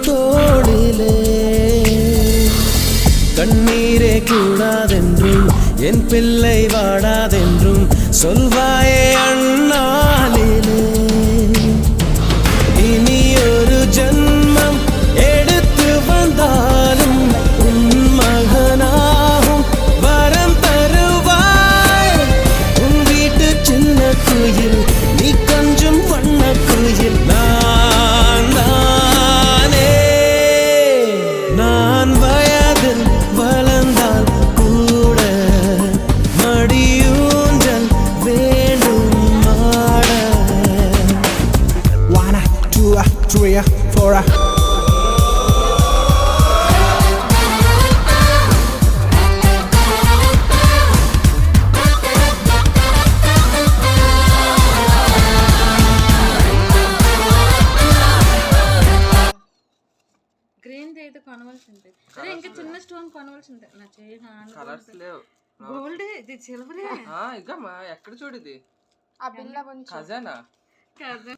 தோளிலே கண்ணீரே கூடாதென்றும் என் பிள்ளை வாடாதென்றும் சொல்வாயே அண்ணாலிலே இனி ஒரு ஜன்மம் எடுத்து வந்தாலும் உன் மகனாகும் வரம் தருவாய் உன் வீட்டு சின்ன குயில் நீ கொஞ்சம் வண்ண குயில் நான் தானே நான் வயதில் வளர்ந்தால் கூட மடியூஞ்சல் வேண்டும் மாட 1 2 3 4 గ్రీన్ అయితే కొనవలసింది అరే ఇంకా చిన్న స్టోన్ కొనవలసింది నా చేయి కలర్స్ లేవు గోల్డ్ ఇది సిల్వరే ఇగమ్మా ఎక్కడ చూడది ఆ బిల్ల కొంచెం ఖజానా కాదు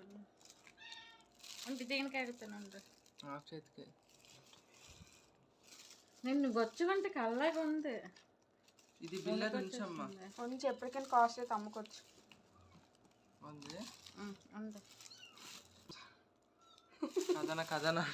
అంటే దేనికి ఆగుతానండి ఆఫ్ చేతికి నేను బొచ్చుకుంటే కల్లాగా ఉంది ఇది బిల్ల ఉంచమ్మా కొంచెం ఎప్పటికైనా కాస్ట్ అయితే అమ్ముకోవచ్చు ఉంది ఉంది ఖజానా ఖజానా